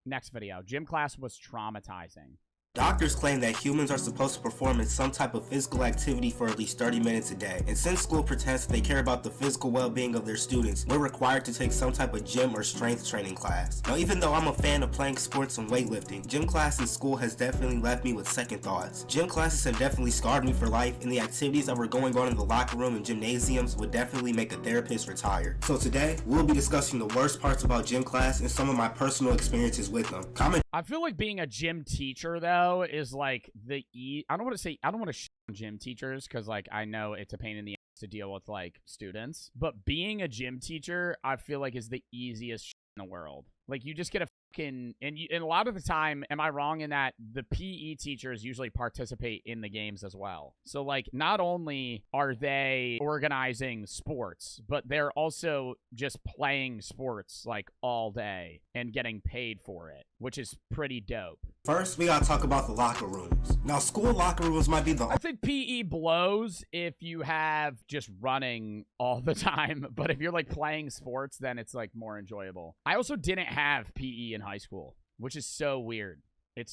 Next video. Gym class was traumatizing. Doctors claim that humans are supposed to perform in some type of physical activity for at least 30 minutes a day. And since school pretends that they care about the physical well-being of their students, we're required to take some type of gym or strength training class. Now, even though I'm a fan of playing sports and weightlifting, gym class in school has definitely left me with second thoughts. Gym classes have definitely scarred me for life, and the activities that were going on in the locker room and gymnasiums would definitely make a therapist retire. So today, we'll be discussing the worst parts about gym class and some of my personal experiences with them. I feel like being a gym teacher, though, is like I don't want to shit on gym teachers because, like, I know it's a pain in the ass to deal with, like, students. But being a gym teacher, I feel like, is the easiest shit in the world. Like, you just get a fucking... And a lot of the time, am I wrong in that the PE teachers usually participate in the games as well? So, like, not only are they organizing sports, but they're also just playing sports, like, all day and getting paid for it, which is pretty dope. First, we gotta talk about the locker rooms. Now, school locker rooms might be the... I think PE blows if you have just running all the time, but if you're, like, playing sports, then it's, like, more enjoyable. I also didn't have PE in high school, which is so weird. I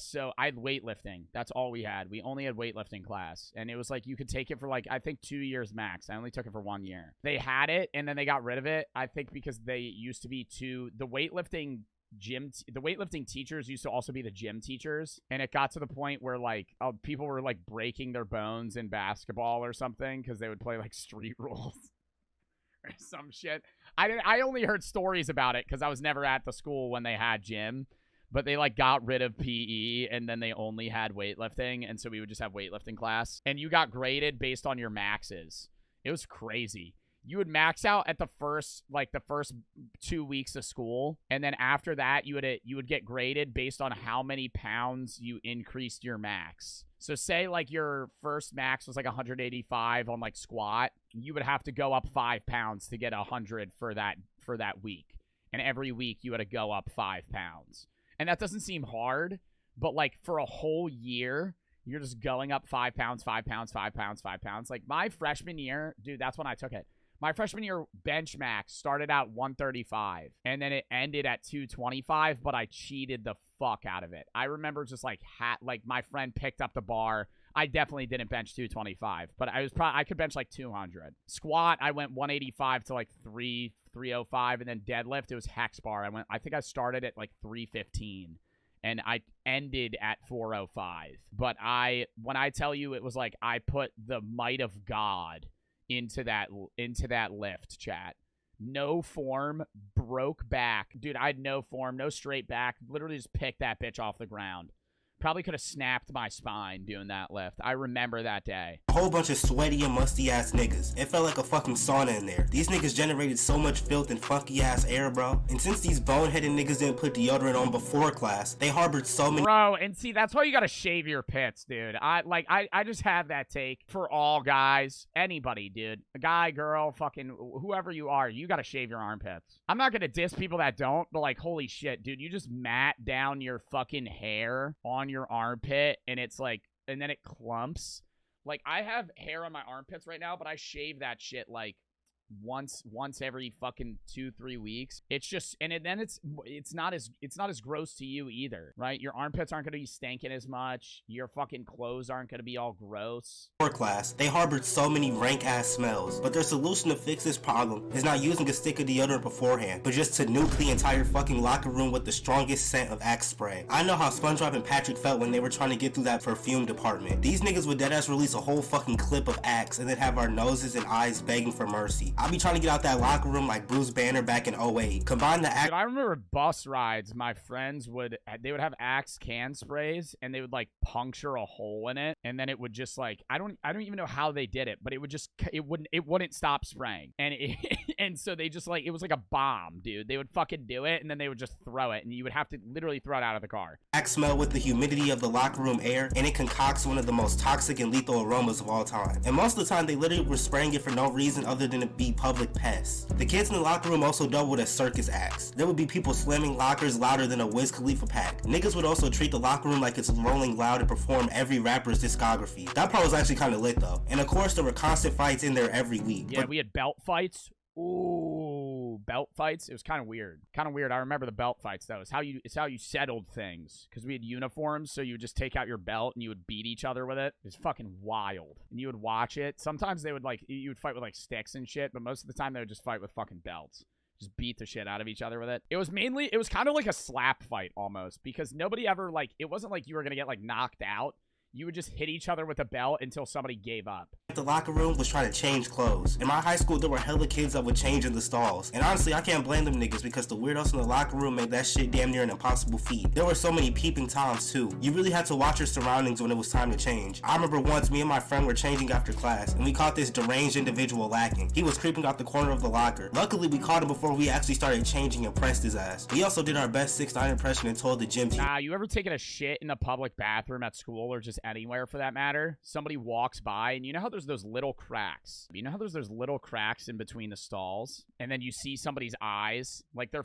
had weightlifting. That's all we had. We only had weightlifting class, and it was, like, you could take it for, like, I think 2 years max. I only took it for 1 year. They had it, and then they got rid of it, I think because they used to be the weightlifting teachers used to also be the gym teachers, and it got to the point where, like, people were, like, breaking their bones in basketball or something because they would play, like, street rules or some shit. I only heard stories about it because I was never at the school when they had gym, but they, like, got rid of PE, and then they only had weightlifting, and so we would just have weightlifting class, and you got graded based on your maxes. It was crazy. You would max out at the first 2 weeks of school, and then after that, you would get graded based on how many pounds you increased your max. So say, like, your first max was, like, 185 on, like, squat. You would have to go up 5 pounds to get 100 for that week. And every week, you had to go up 5 pounds. And that doesn't seem hard, but, like, for a whole year... You're just going up 5 pounds, 5 pounds, 5 pounds, 5 pounds. Like, my freshman year, dude, that's when I took it. My freshman year bench max started at 135, and then it ended at 225, but I cheated the fuck out of it. I remember just, like, my friend picked up the bar. I definitely didn't bench 225, but I could bench, like, 200. Squat, I went 185 to, like, 305, and then deadlift, it was hex bar. I think I started at, like, 315. And I ended at 405. But when I tell you it was like I put the might of God into that lift, chat. No form, broke back. Dude, I had no form, no straight back. Literally just picked that bitch off the ground. Probably could have snapped my spine doing that lift. I remember that day. A whole bunch of sweaty and musty ass niggas. It felt like a fucking sauna in there. These niggas generated so much filth and funky ass air, bro. And since these boneheaded niggas didn't put deodorant on before class, they harbored so many— Bro, and see, that's why you gotta shave your pits, dude. I just have that take for all guys. Anybody, dude. A guy, girl, fucking whoever you are, you gotta shave your armpits. I'm not gonna diss people that don't, but, like, holy shit, dude, you just mat down your fucking hair on your armpit, and it's like, and then it clumps. Like, I have hair on my armpits right now, but I shave that shit, like, once every fucking 2-3 weeks. It's just, and then it's not as gross to you either, right? Your armpits aren't gonna be stanking as much. Your fucking clothes aren't gonna be all gross. For class, they harbored so many rank ass smells, but their solution to fix this problem is not using a stick of deodorant beforehand, but just to nuke the entire fucking locker room with the strongest scent of Axe spray. I know how SpongeBob and Patrick felt when they were trying to get through that perfume department. These niggas would deadass release a whole fucking clip of Axe and then have our noses and eyes begging for mercy. I'll be trying to get out that locker room like Bruce Banner back in 08. Combine the Axe— Dude, I remember bus rides. My friends would have Axe can sprays, and they would, like, puncture a hole in it, and then it would just, like, I don't even know how they did it, but it wouldn't stop spraying, and so they just, like, it was like a bomb, dude. They would fucking do it, and then they would just throw it, and you would have to literally throw it out of the car. Axe smell with the humidity of the locker room air, and it concocts one of the most toxic and lethal aromas of all time. And most of the time, they literally were spraying it for no reason other than to be public pests. The kids in the locker room also doubled as circus acts. There would be people slamming lockers louder than a Wiz Khalifa pack. Niggas would also treat the locker room like it's Rolling Loud and perform every rapper's discography. That part was actually kind of lit though. And of course, there were constant fights in there every week. Yeah, we had belt fights. Ooh. no belt fights. It was kind of weird. Kind of weird. I remember the belt fights though. It's how you settled things, because we had uniforms, so you would just take out your belt and you would beat each other with it. It was fucking wild. And you would watch it. Sometimes they would you would fight with like sticks and shit, but most of the time they would just fight with fucking belts. Just beat the shit out of each other with it. It was kind of like a slap fight almost, because nobody ever it wasn't like you were gonna get like knocked out. You would just hit each other with a belt until somebody gave up. The locker room was trying to change clothes. In my high school, there were hella kids that would change in the stalls. And honestly, I can't blame them niggas, because the weirdos in the locker room made that shit damn near an impossible feat. There were so many peeping toms too. You really had to watch your surroundings when it was time to change. I remember once me and my friend were changing after class, and we caught this deranged individual lacking. He was creeping out the corner of the locker. Luckily, we caught him before we actually started changing and pressed his ass. We also did our best 6ix9ine impression and told the gym team. Nah, you ever taken a shit in a public bathroom at school, or just anywhere for that matter? Somebody walks by, and you know how there's those little cracks? You know how there's those little cracks in between the stalls? And then you see somebody's eyes? Like, they're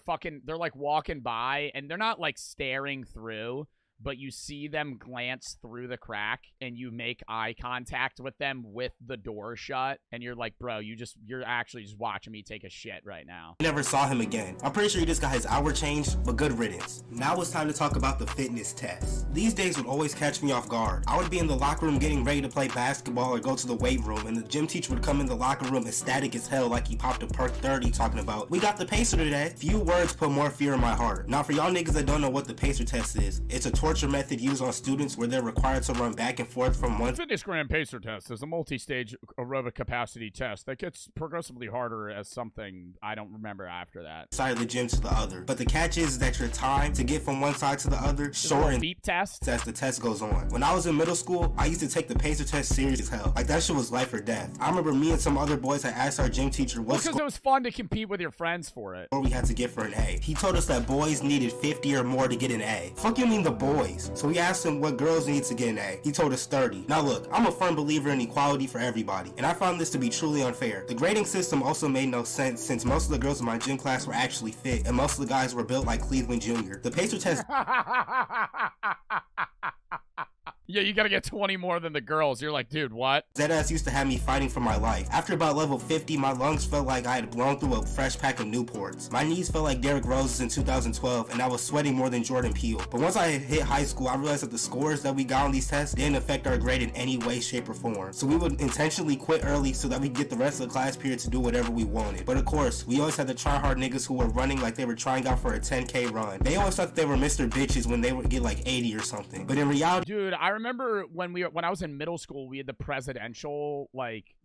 like walking by, and they're not like staring through, but you see them glance through the crack, and you make eye contact with them with the door shut, and you're like, bro, you're actually just watching me take a shit right now. I never saw him again. I'm pretty sure he just got his hour changed, but good riddance. Now it's time to talk about the fitness test. These days would always catch me off guard. I would be in the locker room getting ready to play basketball or go to the weight room, and the gym teacher would come in the locker room ecstatic as hell, like he popped a perk 30 talking about, we got the pacer today. Few words put more fear in my heart. Now for y'all niggas that don't know what the pacer test is, it's a torture method used on students where they're required to run back and forth from one. Fitness Gram Pacer test is a multi-stage aerobic capacity test that gets progressively harder as something I don't remember after that. Side of the gym to the other. But the catch is that your time to get from one side to the other shortens beep test as the test goes on. When I was in middle school, I used to take the pacer test serious as hell. Like, that shit was life or death. I remember me and some other boys had asked our gym teacher what because it was fun to compete with your friends for it. Or we had to get for an A. He told us that boys needed 50 or more to get an A. Fuck you mean the boys? So we asked him what girls need to get an A. He told us 30. Now look, I'm a firm believer in equality for everybody, and I found this to be truly unfair. The grading system also made no sense, since most of the girls in my gym class were actually fit, and most of the guys were built like Cleveland Jr. The pacer test Yeah, you gotta get 20 more than the girls. You're like, dude, what? Deadass used to have me fighting for my life. After about level 50, my lungs felt like I had blown through a fresh pack of Newports. My knees felt like Derrick Rose's in 2012, and I was sweating more than Jordan Peele. But once I hit high school, I realized that the scores that we got on these tests didn't affect our grade in any way, shape, or form. So we would intentionally quit early so that we could get the rest of the class period to do whatever we wanted. But of course, we always had the try-hard niggas who were running like they were trying out for a 10K run. They always thought they were Mr. Bitches when they would get like 80 or something. But in reality, dude, I remember when I was in middle school, we had the presidential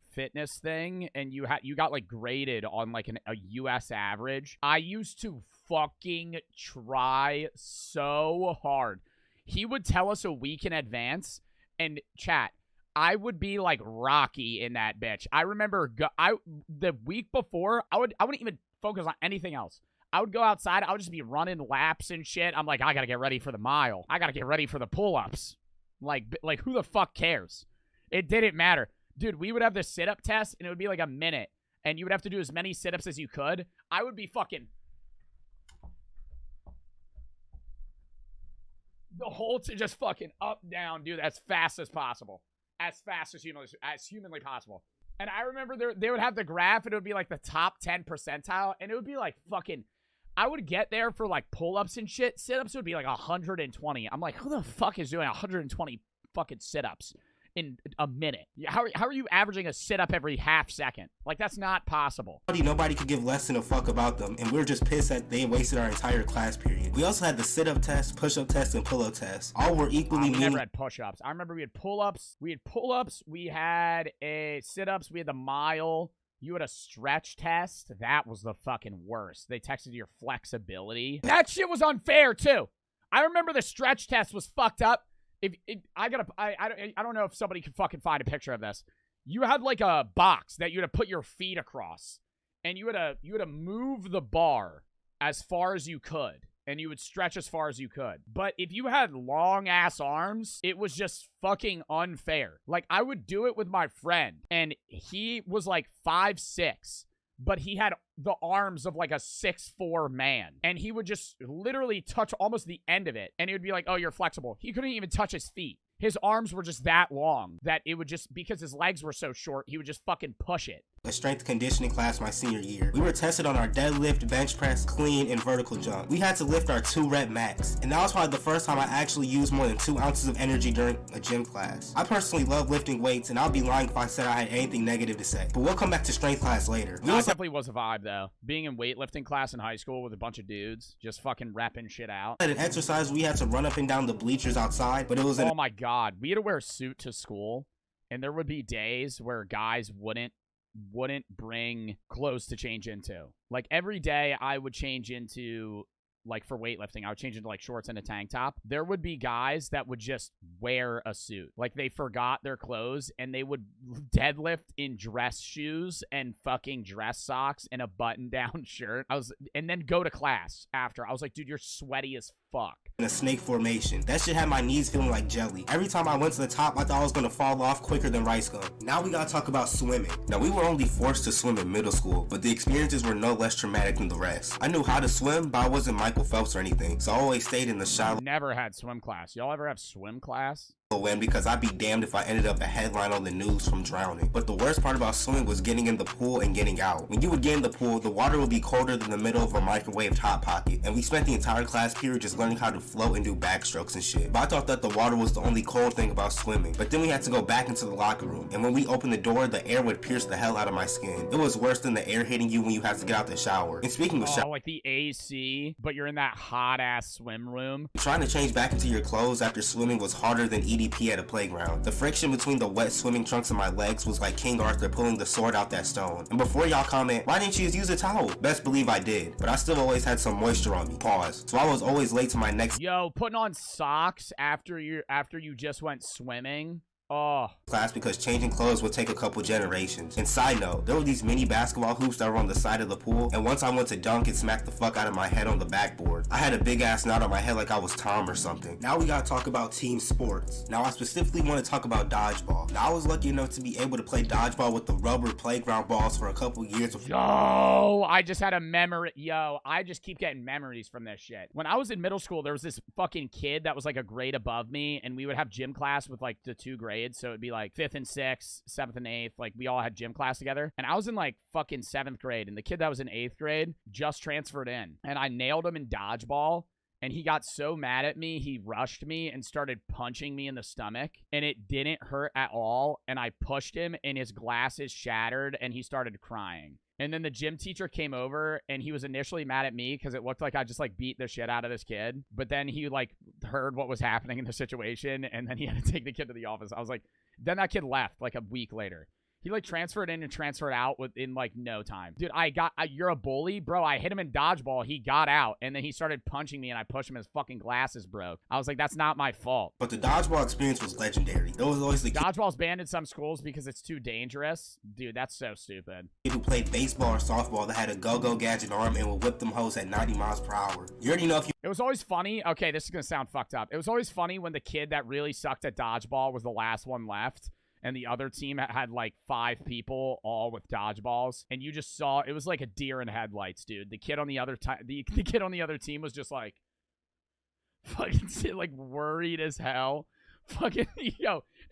fitness thing, and you got graded on a US average. I used to fucking try so hard. He would tell us a week in advance, and chat, I would be like Rocky in that bitch. I remember the week before, I wouldn't even focus on anything else. I would go outside, I would just be running laps and shit. I'm like, I gotta get ready for the mile. I gotta get ready for the pull-ups. Like who the fuck cares? It didn't matter. Dude, we would have the sit-up test, and it would be like a minute, and you would have to do as many sit-ups as you could. I would be fucking the whole just fucking up, down, dude, as fast as possible. As fast as humanly possible. And I remember they would have the graph, and it would be like the top 10 percentile, and it would be like fucking, I would get there for pull-ups and shit. Sit-ups would be 120. I'm like, who the fuck is doing 120 fucking sit-ups in a minute? How are you averaging a sit-up every half second? That's not possible. Nobody could give less than a fuck about them, and we were just pissed that they wasted our entire class period. We also had the sit-up test, push-up test, and pillow test. All were equally We never had push-ups. I remember we had pull-ups. We had a sit-ups. We had the mile. You had a stretch test. That was the fucking worst. They tested your flexibility. That shit was unfair, too. I remember the stretch test was fucked up. I don't know if somebody can fucking find a picture of this. You had a box that you had to put your feet across, and you had to move the bar as far as you could, and you would stretch as far as you could. But if you had long ass arms, it was just fucking unfair. I would do it with my friend, and he was 5'6", but he had the arms of a 6'4" man. And he would just literally touch almost the end of it, and it would be like, oh, you're flexible. He couldn't even touch his feet. His arms were just that long that it would just, because his legs were so short, he would just fucking push it. a strength conditioning class my senior year. We were tested on our deadlift, bench press, clean, and vertical jump. We had to lift our 2 rep max, and that was probably the first time I actually used more than 2 ounces of energy during a gym class. I personally love lifting weights, and I'll be lying if I said I had anything negative to say. But we'll come back to strength class later. That definitely was a vibe, though. Being in weightlifting class in high school with a bunch of dudes, just fucking repping shit out. At an exercise, we had to run up and down the bleachers outside, but it was oh my god, we had to wear a suit to school, and there would be days where guys wouldn't bring clothes to change into. Like, every day I would change into, like, for weightlifting, I would change into, like, shorts and a tank top. There would be guys that would just wear a suit. Like, they forgot their clothes, and they would deadlift in dress shoes and fucking dress socks and a button-down shirt. And then go to class after. I was like, dude, you're sweaty as fuck. In a snake formation. That shit had my knees feeling like jelly. Every time I went to the top, I thought I was gonna fall off quicker than rice gum. Now we gotta talk about swimming. Now, we were only forced to swim in middle school, but the experiences were no less traumatic than the rest. I knew how to swim, but I wasn't Michael Phelps or anything, so I always stayed in the shallow Never had swim class. Y'all ever have swim class? end because I'd be damned if I ended up a headline on the news from drowning. But the worst part about swimming was getting in the pool and getting out. When you would get in the pool, the water would be colder than the middle of a microwaved Hot Pocket, and we spent the entire class period just learning how to float and do backstrokes and shit. But I thought that the water was the only cold thing about swimming. But then we had to go back into the locker room, and when we opened the door, the air would pierce the hell out of my skin. It was worse than the air hitting you when you had to get out the shower. And speaking of shower, like the AC, but you're in that hot ass swim room. trying to change back into your clothes after swimming was harder than EDP at a playground. The friction between the wet swimming trunks and my legs was like King Arthur pulling the sword out that stone. And before y'all comment, why didn't you just use a towel? Best believe I did, but I still always had some moisture on me. Pause. So I was always late to my next Putting on socks after you just went swimming. Oh. class because changing clothes would take a couple generations. And side note, there were these mini basketball hoops that were on the side of the pool, and once I went to dunk, it smacked the fuck out of my head on the backboard. I had a big ass knot on my head like I was Tom or something. Now we gotta talk about team sports. Now I specifically want to talk about dodgeball. Now I was lucky enough to be able to play dodgeball with the rubber playground balls for a couple years before. I just had a memory. I just keep getting memories from this shit. When I was in middle school, there was this fucking kid that was like a grade above me, and we would have gym class with like the 2 grades. So it'd be like 5th and 6th, 7th and 8th. Like, we all had gym class together. And I was in like fucking 7th grade, and the kid that was in 8th grade just transferred in. And I nailed him in dodgeball. And he got so mad at me, he rushed me and started punching me in the stomach. And it didn't hurt at all. And I pushed him, and his glasses shattered, and he started crying. And then the gym teacher came over, and he was initially mad at me because it looked like I just, like, beat the shit out of this kid. But then he, like, heard what was happening in the situation, and then he had to take the kid to the office. I was like, then that kid left, like, a week later. He, like, transferred in and transferred out within, like, no time. Dude, you're a bully? Bro, I hit him in dodgeball. He got out, and then he started punching me, and I pushed him. His fucking glasses broke. I was like, that's not my fault. But the dodgeball experience was legendary. There was always the kid Dodgeball's banned in some schools because it's too dangerous. Dude, that's so stupid. who played baseball or softball that had a go-go gadget arm and would whip them hoes at 90 miles per hour. You already know if you It was always funny. Okay, this is going to sound fucked up. It was always funny when the kid that really sucked at dodgeball was the last one left. And the other team had like 5 people all with dodgeballs, and you just saw it was like a deer in headlights, dude. The kid on the other the kid on the other team was just like fucking like worried as hell. Fucking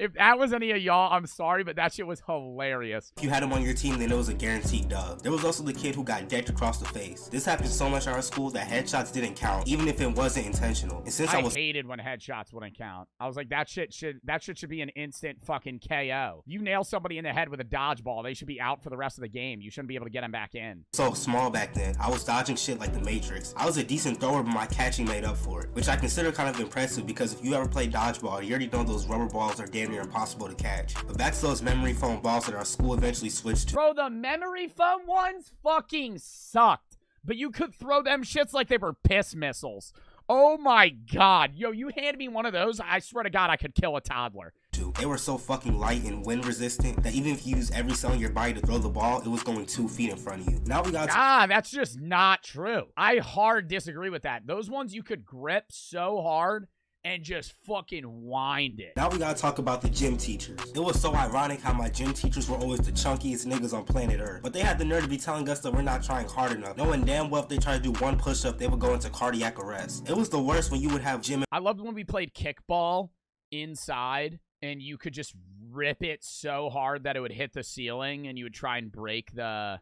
if that was any of y'all, I'm sorry, but that shit was hilarious. If you had him on your team, then it was a guaranteed dub. There was also the kid who got decked across the face. This happened so much at our school that headshots didn't count, even if it wasn't intentional. And since I hated when headshots wouldn't count. I was like, that shit should be an instant fucking KO. You nail somebody in the head with a dodgeball, they should be out for the rest of the game. You shouldn't be able to get them back in. So small back then, I was dodging shit like the Matrix. I was a decent thrower, but my catching made up for it, which I consider kind of impressive because if you ever played dodgeball, you already know those rubber balls are damn near impossible to catch. But back to those memory foam balls that our school eventually switched to. Bro, the memory foam ones fucking sucked. But you could throw them shits like they were piss missiles. Oh my god. You handed me one of those, I swear to god I could kill a toddler. They were so fucking light and wind resistant that even if you used every cell in your body to throw the ball, it was going 2 feet in front of you. Now we got that's just not true. I hard disagree with that. Those ones you could grip so hard and just fucking wind it. Now we gotta talk about the gym teachers. It was so ironic how my gym teachers were always the chunkiest niggas on planet Earth. But they had the nerve to be telling us that we're not trying hard enough, knowing damn well if they try to do 1 push-up, they would go into cardiac arrest. It was the worst when you would have gym. I loved when we played kickball inside, and you could just rip it so hard that it would hit the ceiling, and you would try and break the...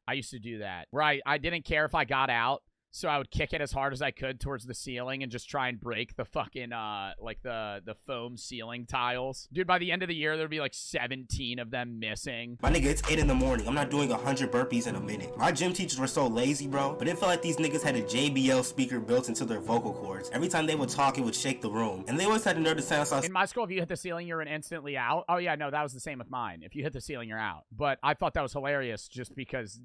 I used to do that, where I didn't care if I got out, so I would kick it as hard as I could towards the ceiling and just try and break the fucking, like, the foam ceiling tiles. Dude, by the end of the year, there'd be, like, 17 of them missing. My nigga, it's 8 in the morning. I'm not doing 100 burpees in a minute. My gym teachers were so lazy, bro, but it felt like these niggas had a JBL speaker built into their vocal cords. Every time they would talk, it would shake the room. And they always had the nerve to sound so... In my school, if you hit the ceiling, you're instantly out. Oh, yeah, no, that was the same with mine. If you hit the ceiling, you're out. But I thought that was hilarious just because...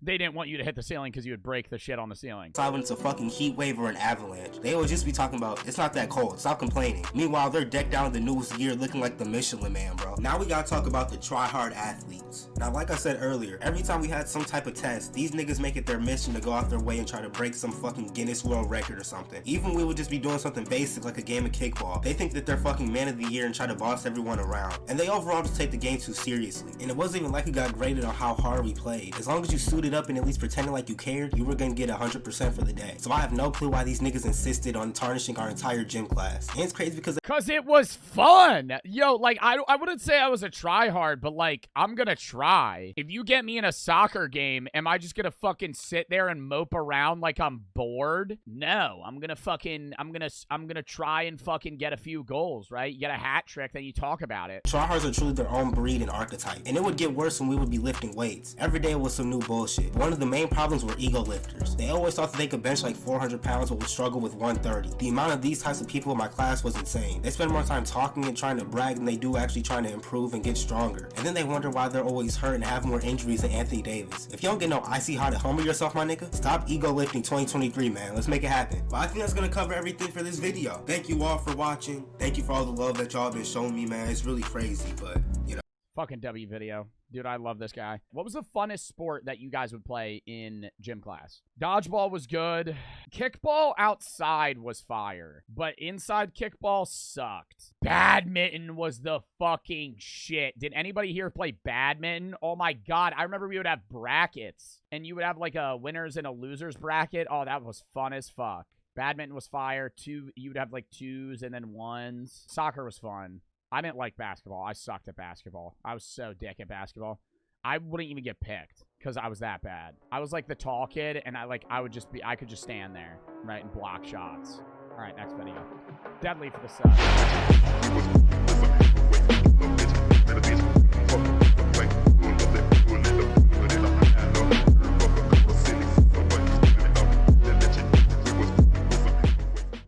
They didn't want you to hit the ceiling because you would break the shit on the ceiling. So when it's a fucking heat wave or an avalanche, they would just be talking about, it's not that cold, stop complaining. Meanwhile, they're decked out in the newest gear looking like the Michelin Man, bro. Now we gotta talk about the try-hard athletes. Now, like I said earlier, every time we had some type of test, these niggas make it their mission to go out their way and try to break some fucking Guinness World Record or something. Even we would just be doing something basic like a game of kickball. They think that they're fucking man of the year and try to boss everyone around. And they overall just take the game too seriously. And it wasn't even like we got graded on how hard we played. As long as you suited up and at least pretended like you cared, you were gonna get 100% for the day. So I have no clue why these niggas insisted on tarnishing our entire gym class. And it's crazy because it was fun. Yo, like, I wouldn't say I was a tryhard, but, like, I'm gonna try. If you get me in a soccer game, am I just gonna fucking sit there and mope around like I'm bored? No, I'm gonna try and fucking get a few goals, right? You get a hat trick, then you talk about it. tryhards are truly their own breed and archetype. And it would get worse when we would be lifting weights. Every day was some new bullshit. One of the main problems were ego lifters. They always thought that they could bench like 400 pounds but would struggle with 130. The amount of these types of people in my class was insane. They spend more time talking and trying to brag than they do actually trying to improve and get stronger. And then they wonder why they're always hurt and have more injuries than Anthony Davis. If you don't get no icy hot to humble yourself, my nigga, stop ego lifting 2023, man. Let's make it happen. But I think that's gonna cover everything for this video. Thank you all for watching. Thank you for all the love that y'all been showing me, man. It's really crazy, but you know. Fucking W video. Dude, I love this guy. What was the funnest sport that you guys would play in gym class? Dodgeball was good. Kickball outside was fire, but inside kickball sucked. Badminton was the fucking shit. Did anybody here play badminton? Oh my god, I remember we would have brackets, and you would have like a winners and a losers bracket. Oh, that was fun as fuck. Badminton was fire. You would have like 2s and then 1s. Soccer was fun. I didn't like basketball. I sucked at basketball. I was so dick at basketball. I wouldn't even get picked because I was that bad. I was like the tall kid, and I could just stand there, right, and block shots. All right, next video. Deadly for the sub.